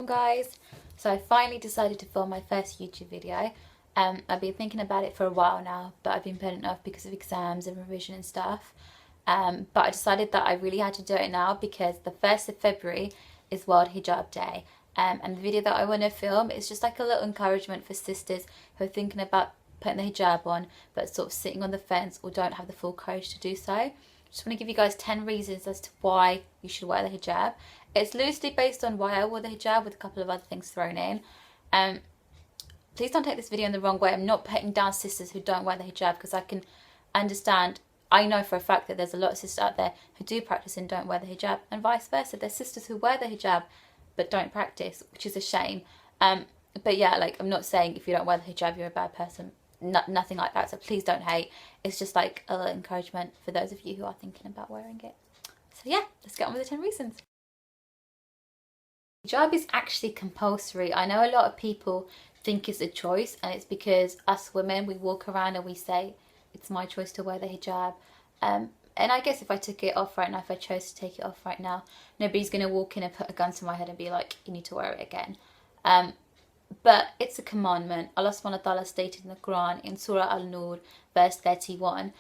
Guys, so I finally decided to film my first YouTube video. I've been thinking about it for a while now, but I've been putting it off because of exams and revision and stuff. But I decided that I really had to do it now because the 1st of February is World Hijab Day. And the video that I want to film is just like a little encouragement for sisters who are thinking about putting the hijab on but sort of sitting on the fence or don't have the full courage to do so. Just want to give you guys 10 reasons as to why you should wear the hijab. It's loosely based on why I wore the hijab with a couple of other things thrown in. Please don't take this video in the wrong way. I'm not putting down sisters who don't wear the hijab because I can understand. I know for a fact that there's a lot of sisters out there who do practice and don't wear the hijab, and vice versa. There's sisters who wear the hijab but don't practice, which is a shame. But yeah, like, I'm not saying if you don't wear the hijab you're a bad person. Nothing like that, so please don't hate. It's just like a little encouragement for those of you who are thinking about wearing it. So yeah, let's get on with the 10 reasons. Hijab is actually compulsory. I know a lot of people think it's a choice, and it's because us women, we walk around and we say it's my choice to wear the hijab. And I guess if I took it off right now, if I chose to take it off right now, nobody's going to walk in and put a gun to my head and be like, you need to wear it again. But it's a commandment. Allah subhanahu wa ta'ala stated in the Quran in Surah Al-Nur verse 31,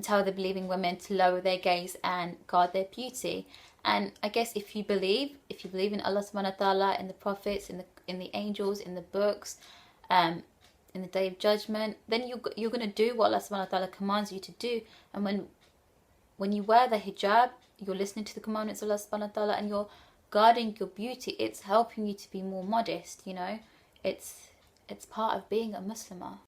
tell the believing women to lower their gaze and guard their beauty. And I guess if you believe in Allah subhanahu wa ta'ala, in the prophets, in the angels, in the books, in the day of judgment, then you're going to do what Allah subhanahu wa ta'ala commands you to do. And when you wear the hijab, you're listening to the commandments of Allah subhanahu wa ta'ala and you're guarding your beauty. It's helping you to be more modest, you know. It's part of being a Muslimah.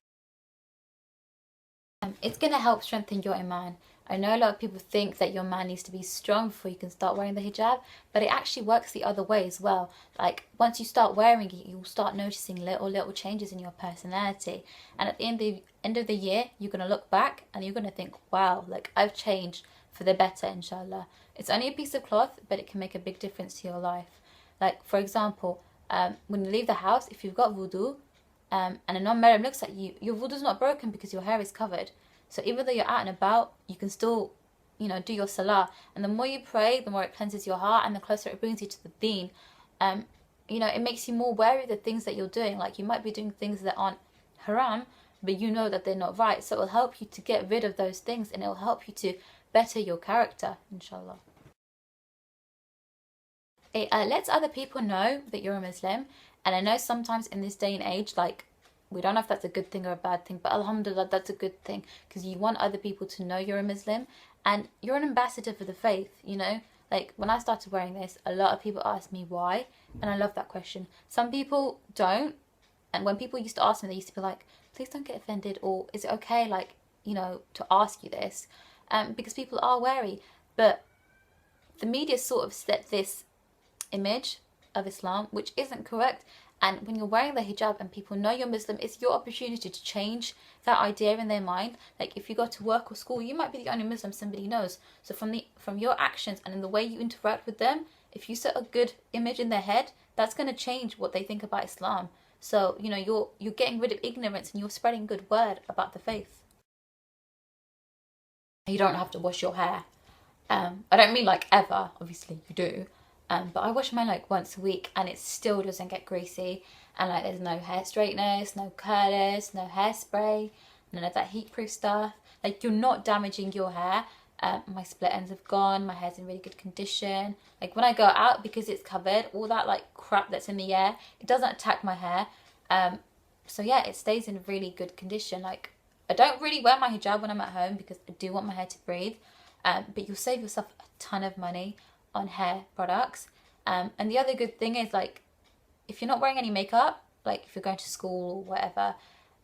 It's going to help strengthen your iman. I know a lot of people think that your man needs to be strong before you can start wearing the hijab, but it actually works the other way as well. Like, once you start wearing it, you'll start noticing little changes in your personality. And at the end of the year, you're going to look back and you're going to think, wow, like, I've changed for the better, inshallah. It's only a piece of cloth, but it can make a big difference to your life. Like, for example, when you leave the house, if you've got wudu, and a non-mahram looks at you, your wudu's not broken because your hair is covered. So even though you're out and about, you can still, do your salah. And the more you pray, the more it cleanses your heart and the closer it brings you to the deen. It makes you more wary of the things that you're doing. Like, you might be doing things that aren't haram, but you know that they're not right. So it will help you to get rid of those things, and it will help you to better your character, inshallah. It lets other people know that you're a Muslim. And I know sometimes in this day and age, like, we don't know if that's a good thing or a bad thing, but alhamdulillah, that's a good thing, because you want other people to know you're a Muslim and you're an ambassador for the faith, Like, when I started wearing this, a lot of people asked me why, and I love that question. Some people don't, and when people used to ask me, they used to be like, please don't get offended, or is it okay, like, to ask you this, because people are wary. But the media sort of set this image of Islam which isn't correct, and when you're wearing the hijab and people know you're Muslim, it's your opportunity to change that idea in their mind. Like, if you go to work or school, you might be the only Muslim somebody knows. So from your actions and in the way you interact with them, if you set a good image in their head, that's going to change what they think about Islam. So you're getting rid of ignorance and you're spreading good word about the faith. You don't have to wash your hair. I don't mean like ever, obviously you do. But I wash mine like once a week and it still doesn't get greasy, and like there's no hair straighteners, no curlers, no hairspray, none of that heat-proof stuff. Like, you're not damaging your hair. My split ends have gone, my hair's in really good condition. Like, when I go out, because it's covered, all that like crap that's in the air, it doesn't attack my hair. So yeah, it stays in really good condition. Like, I don't really wear my hijab when I'm at home because I do want my hair to breathe. But you'll save yourself a ton of money on hair products. And the other good thing is, like, if you're not wearing any makeup, like if you're going to school or whatever,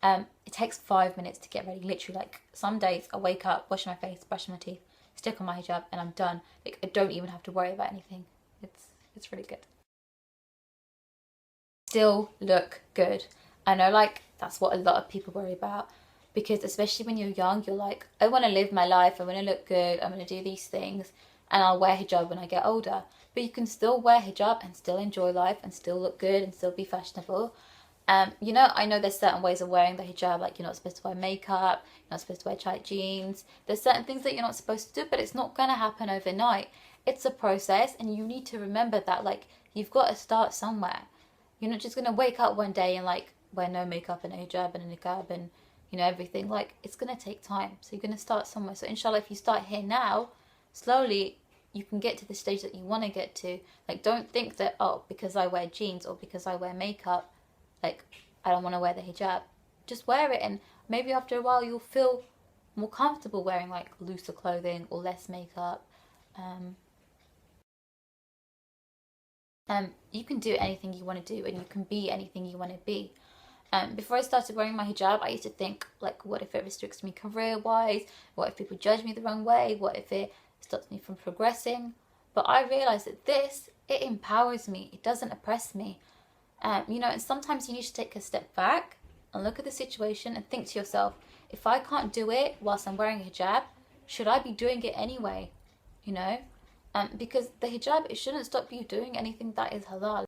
it takes 5 minutes to get ready. Literally, like, some days I wake up, wash my face, brush my teeth, stick on my hijab, and I'm done. Like, I don't even have to worry about anything. It's really good. Still look good. I know, like, that's what a lot of people worry about, because especially when you're young, you're like, I want to live my life, I want to look good, I'm going to do these things, and I'll wear hijab when I get older. But you can still wear hijab and still enjoy life and still look good and still be fashionable. I know there's certain ways of wearing the hijab, like you're not supposed to wear makeup, you're not supposed to wear tight jeans. There's certain things that you're not supposed to do, but it's not going to happen overnight. It's a process, and you need to remember that, like, you've got to start somewhere. You're not just going to wake up one day and like wear no makeup and a hijab and a niqab and, you know, everything. Like, it's going to take time. So you're going to start somewhere. So inshallah, if you start here now, slowly you can get to the stage that you want to get to. Like, don't think that, oh, because I wear jeans or because I wear makeup, like, I don't want to wear the hijab. Just wear it, and maybe after a while you'll feel more comfortable wearing like looser clothing or less makeup. You can do anything you want to do, and you can be anything you want to be. Before I started wearing my hijab, I used to think, like, what if it restricts me career-wise? What if people judge me the wrong way? What if it stops me from progressing? But I realized that it empowers me. It doesn't oppress me. You know, and sometimes you need to take a step back and look at the situation and think to yourself, if I can't do it whilst I'm wearing a hijab, should I be doing it anyway? You know? Because the hijab, it shouldn't stop you doing anything that is halal.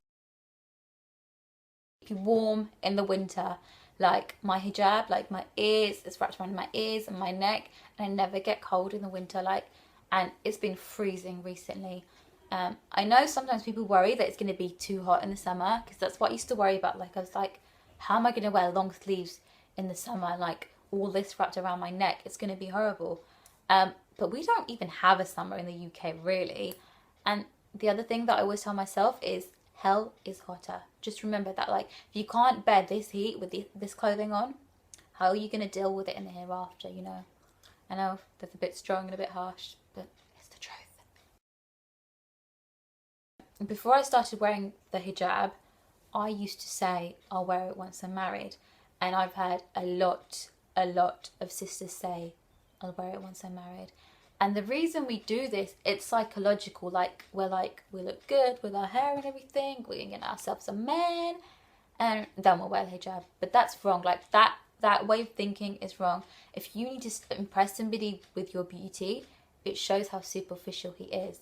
Keep you warm in the winter. Like my hijab, like my ears, it's wrapped around my ears and my neck, and I never get cold in the winter. Like, and it's been freezing recently. I know sometimes people worry that it's going to be too hot in the summer, because that's what I used to worry about. Like, I was like, how am I going to wear long sleeves in the summer? Like, all this wrapped around my neck, it's going to be horrible. But we don't even have a summer in the UK, really. And the other thing that I always tell myself is, hell is hotter. Just remember that, like, if you can't bear this heat with this clothing on, how are you going to deal with it in the hereafter, you know? I know that's a bit strong and a bit harsh, but it's the truth. Before I started wearing the hijab, I used to say, I'll wear it once I'm married. And I've had a lot of sisters say, I'll wear it once I'm married. And the reason we do this, it's psychological. Like, we look good with our hair and everything. We can get ourselves a man, and then we'll wear the hijab. But that's wrong. Like, that way of thinking is wrong. If you need to impress somebody with your beauty, it shows how superficial he is.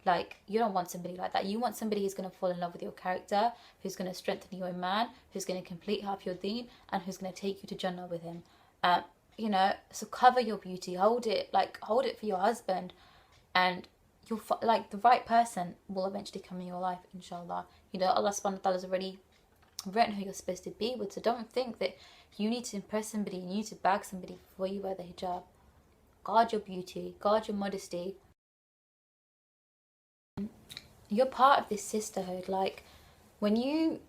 Like, you don't want somebody like that. You want somebody who's going to fall in love with your character, who's going to strengthen your iman, who's going to complete half your deen, and who's going to take you to Jannah with him. You know, so cover your beauty, hold it for your husband, and you'll like the right person will eventually come in your life, inshallah. You know, Allah subhanahu wa ta'ala has already written who you're supposed to be with, so don't think that you need to impress somebody, you need to bag somebody before you wear the hijab. Guard your beauty, guard your modesty. You're part of this sisterhood. Like, when you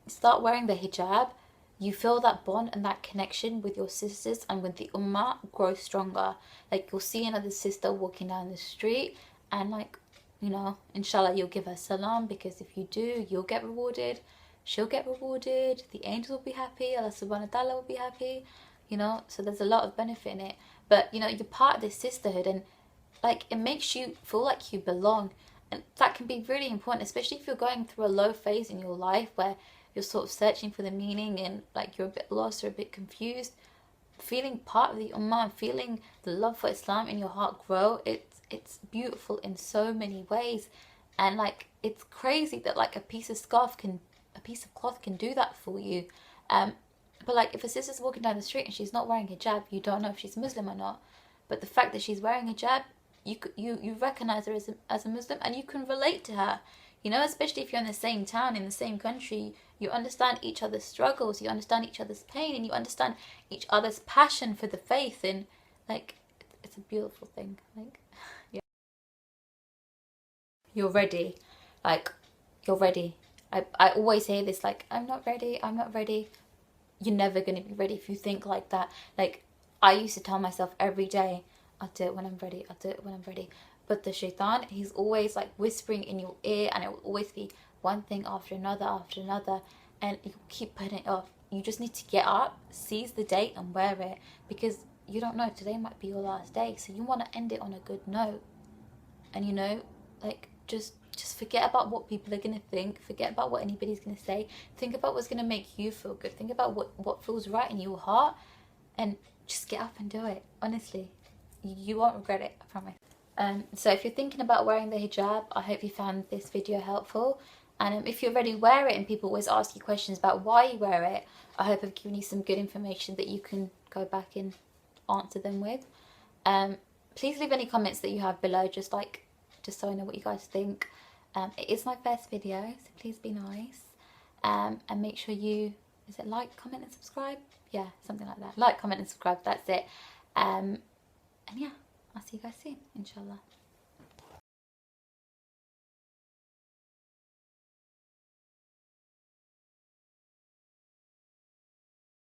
start wearing the hijab, you feel that bond and that connection with your sisters and with the ummah grow stronger. Like, you'll see another sister walking down the street, and, like, you know, inshallah, you'll give her salam, because if you do, you'll get rewarded, she'll get rewarded, the angels will be happy, Allah subhanahu wa ta'ala will be happy, you know. So there's a lot of benefit in it. But, you know, you're part of this sisterhood, and, like, it makes you feel like you belong. And that can be really important, especially if you're going through a low phase in your life where you're sort of searching for the meaning and, like, you're a bit lost or a bit confused. Feeling part of the ummah, feeling the love for Islam in your heart grow, it's beautiful in so many ways. And, like, it's crazy that, like, a piece of cloth can do that for you. But, like, if a sister's walking down the street and she's not wearing hijab, you don't know if she's Muslim or not. But the fact that she's wearing hijab, you recognize her as a Muslim, and you can relate to her. You know, especially if you're in the same town, in the same country, you understand each other's struggles, you understand each other's pain, and you understand each other's passion for the faith. And, like, it's a beautiful thing. Like, yeah. You're ready. Like, you're ready. I always say this, like, I'm not ready. You're never going to be ready if you think like that. Like, I used to tell myself every day, I'll do it when I'm ready. But the shaitan, he's always, like, whispering in your ear, and it will always be one thing after another, and you keep putting it off. You just need to get up, seize the day, and wear it, because you don't know, today might be your last day, so you want to end it on a good note. And, you know, like, just forget about what people are going to think, forget about what anybody's going to say, think about what's going to make you feel good, think about what feels right in your heart, and just get up and do it. Honestly, you won't regret it, I promise. So if you're thinking about wearing the hijab, I hope you found this video helpful. And if you already wear it and people always ask you questions about why you wear it, I hope I've given you some good information that you can go back and answer them with. Please leave any comments that you have below, just so I know what you guys think. It is my first video, so please be nice. and make sure you, is it like, comment and subscribe? Yeah, something like that. Like, comment and subscribe, that's it. And yeah, I'll see you guys soon, inshallah.